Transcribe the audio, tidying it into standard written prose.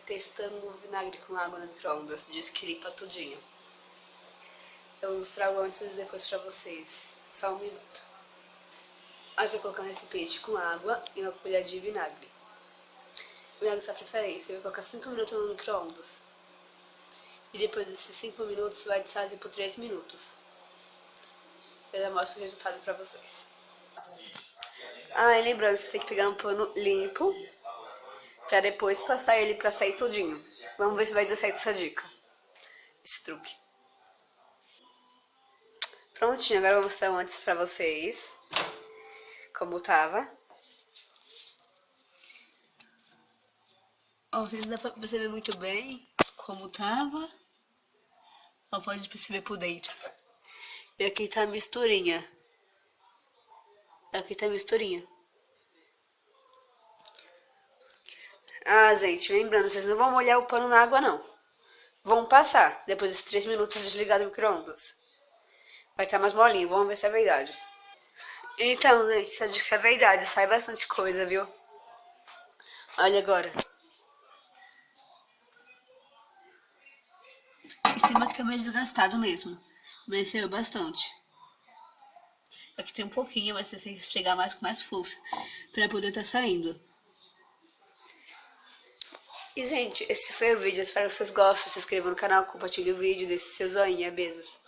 testando o vinagre com água no micro-ondas. Diz que limpa tudinho. Eu vou mostrar o antes e depois pra vocês. Só um minuto. Mas eu vou colocar um recipiente com água e uma colher de vinagre. O vinagre é sua preferência. Eu vou colocar 5 minutos no micro-ondas. E depois desses 5 minutos, vai desfazer por 3 minutos. Eu já mostro o resultado pra vocês. E lembrando, você tem que pegar um pano limpo pra depois passar ele pra sair todinho. Vamos ver se vai dar certo essa dica. Esse truque. Prontinho, agora eu vou mostrar antes pra vocês como tava. Ó, vocês dá pra perceber muito bem como tava. Ó, pode perceber por dentro. E aqui tá a misturinha. Aqui tá a misturinha. Gente, lembrando, vocês não vão molhar o pano na água, não. Vão passar, depois dos 3 minutos desligado o micro-ondas. Vai estar mais molinho, vamos ver se é verdade. Então, gente, essa dica é verdade, sai bastante coisa, viu? Olha agora. Em cima que tá meio desgastado mesmo, mas saiu bastante. Aqui tem um pouquinho, mas você tem que esfregar mais com mais força pra poder tá saindo. E, gente, esse foi o vídeo. Espero que vocês gostem. Se inscrevam no canal, compartilhem o vídeo, deixe seu joinha. Beijos.